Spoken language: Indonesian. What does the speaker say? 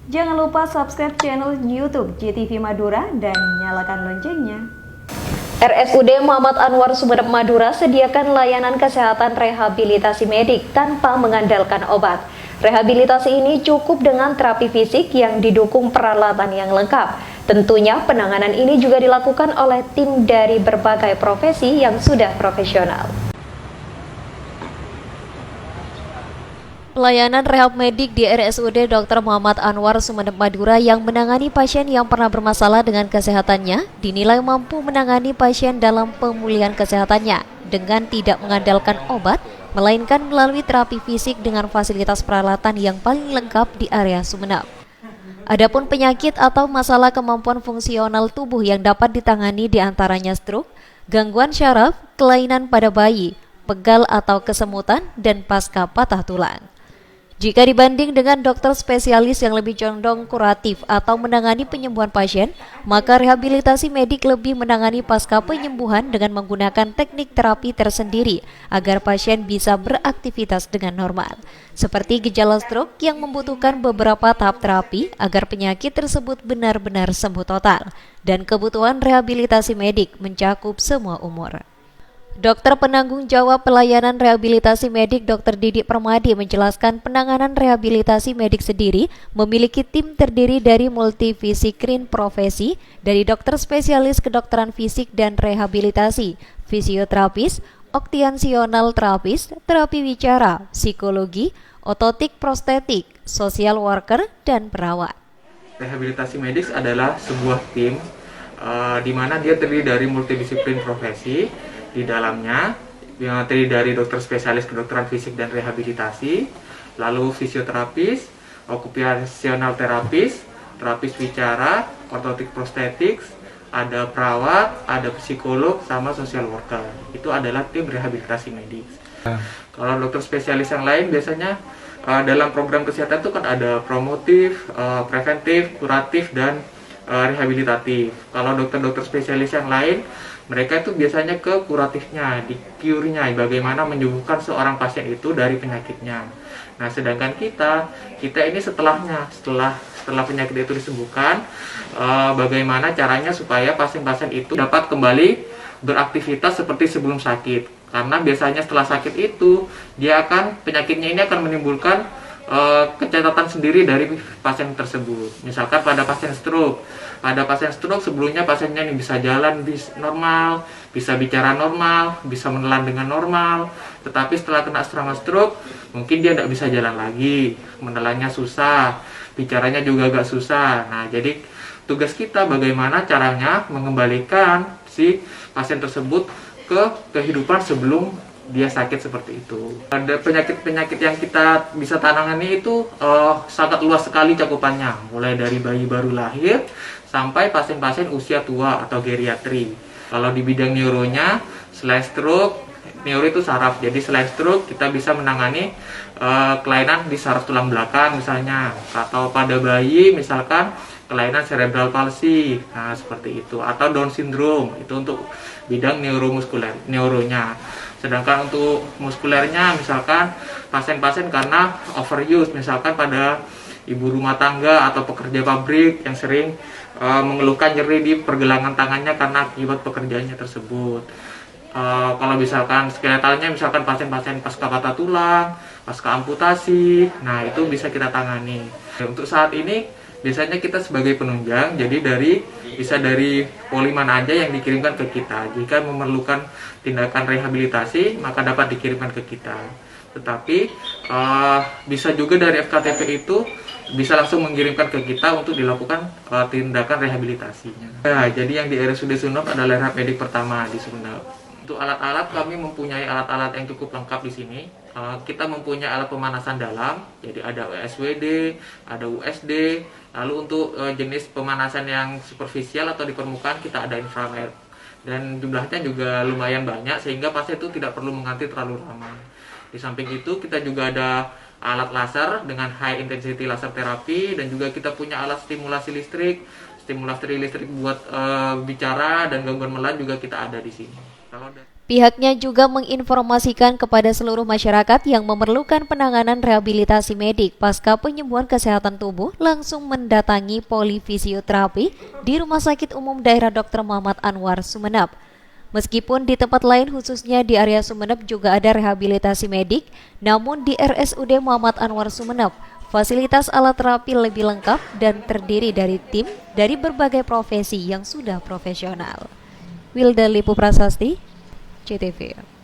Jangan lupa subscribe channel YouTube JTV Madura dan nyalakan loncengnya. RSUD Muhammad Anwar Sumeneb Madura sediakan layanan kesehatan rehabilitasi medik tanpa mengandalkan obat. Rehabilitasi ini cukup dengan terapi fisik yang didukung peralatan yang lengkap. Tentunya penanganan ini juga dilakukan oleh tim dari berbagai profesi yang sudah profesional. Pelayanan rehab medik di RSUD Dr. Muhammad Anwar Sumeneb Madura yang menangani pasien yang pernah bermasalah dengan kesehatannya dinilai mampu menangani pasien dalam pemulihan kesehatannya dengan tidak mengandalkan obat, melainkan melalui terapi fisik dengan fasilitas peralatan yang paling lengkap di area Sumeneb. Adapun penyakit atau masalah kemampuan fungsional tubuh yang dapat ditangani diantaranya stroke, gangguan syaraf, kelainan pada bayi, pegal atau kesemutan, dan pasca patah tulang. Jika dibanding dengan dokter spesialis yang lebih condong kuratif atau menangani penyembuhan pasien, maka rehabilitasi medik lebih menangani pasca penyembuhan dengan menggunakan teknik terapi tersendiri agar pasien bisa beraktivitas dengan normal. Seperti gejala stroke yang membutuhkan beberapa tahap terapi agar penyakit tersebut benar-benar sembuh total, dan kebutuhan rehabilitasi medik mencakup semua umur. Dokter penanggung jawab pelayanan rehabilitasi medik Dr. Didik Permadi menjelaskan penanganan rehabilitasi medik sendiri memiliki tim terdiri dari multivisikrin profesi, dari dokter spesialis kedokteran fisik dan rehabilitasi, fisioterapis, oktansional terapis, terapi wicara, psikologi, ototik prostetik, social worker, dan perawat. Rehabilitasi medis adalah sebuah tim di mana dia terdiri dari multidisiplin profesi. Di dalamnya yang terdiri dari dokter spesialis kedokteran fisik dan rehabilitasi, lalu fisioterapis, okupasional terapis, terapis wicara, ortotik prostetik, ada perawat, ada psikolog, sama social worker. Itu adalah tim rehabilitasi medis. Kalau dokter spesialis yang lain biasanya dalam program kesehatan itu kan ada promotif, preventif, kuratif, dan rehabilitatif. Kalau dokter-dokter spesialis yang lain, mereka itu biasanya ke kuratifnya, di cure-nya, bagaimana menyembuhkan seorang pasien itu dari penyakitnya. Nah, sedangkan kita ini setelahnya, setelah penyakit itu disembuhkan, bagaimana caranya supaya pasien-pasien itu dapat kembali beraktivitas seperti sebelum sakit. Karena biasanya setelah sakit itu, penyakitnya ini akan menimbulkan kecacatan sendiri dari pasien tersebut. Misalkan pada pasien stroke, sebelumnya pasiennya ini bisa jalan normal, bisa bicara normal, bisa menelan dengan normal. Tetapi setelah kena serangan stroke, mungkin dia tidak bisa jalan lagi, menelannya susah, bicaranya juga agak susah. Nah, jadi tugas kita bagaimana caranya mengembalikan si pasien tersebut ke kehidupan sebelum dia sakit seperti itu. Ada penyakit-penyakit yang kita bisa tangani itu sangat luas sekali cakupannya, mulai dari bayi baru lahir sampai pasien-pasien usia tua atau geriatri. Kalau di bidang neuronya, selain stroke, neuro itu saraf. Jadi selain stroke kita bisa menangani kelainan di saraf tulang belakang misalnya, atau pada bayi misalkan kelainan cerebral palsy, nah seperti itu, atau Down syndrome, itu untuk bidang neuronya. Sedangkan untuk muskulernya misalkan pasien-pasien karena overuse, misalkan pada ibu rumah tangga atau pekerja pabrik yang sering mengeluhkan nyeri di pergelangan tangannya karena akibat pekerjaannya tersebut. Kalau misalkan skeletalnya, misalkan pasien-pasien pasca patah tulang, pasca amputasi, nah itu bisa kita tangani. Untuk saat ini biasanya kita sebagai penunjang, jadi bisa dari poli mana aja yang dikirimkan ke kita. Jika memerlukan tindakan rehabilitasi, maka dapat dikirimkan ke kita. Tetapi bisa juga dari FKTP itu bisa langsung mengirimkan ke kita untuk dilakukan tindakan rehabilitasinya. Nah, jadi yang di RSUD Sumeneb adalah rehab medik pertama di Sumeneb. Untuk alat-alat, kami mempunyai alat-alat yang cukup lengkap di sini. Kita mempunyai alat pemanasan dalam, jadi ada USWD, ada USD. Lalu untuk jenis pemanasan yang superficial atau di permukaan, kita ada infrared. Dan jumlahnya juga lumayan banyak, sehingga pasien itu tidak perlu mengantri terlalu lama. Di samping itu, kita juga ada alat laser dengan high intensity laser therapy, dan juga kita punya alat stimulasi listrik buat bicara dan gangguan melan juga kita ada di sini. Pihaknya juga menginformasikan kepada seluruh masyarakat yang memerlukan penanganan rehabilitasi medik pasca penyembuhan kesehatan tubuh langsung mendatangi polifisioterapi di Rumah Sakit Umum Daerah Dr. Muhammad Anwar Sumeneb. Meskipun di tempat lain khususnya di area Sumeneb juga ada rehabilitasi medik, namun di RSUD Muhammad Anwar Sumeneb, fasilitas alat terapi lebih lengkap dan terdiri dari tim dari berbagai profesi yang sudah profesional. Wilda Lipu Prasasti, CTV.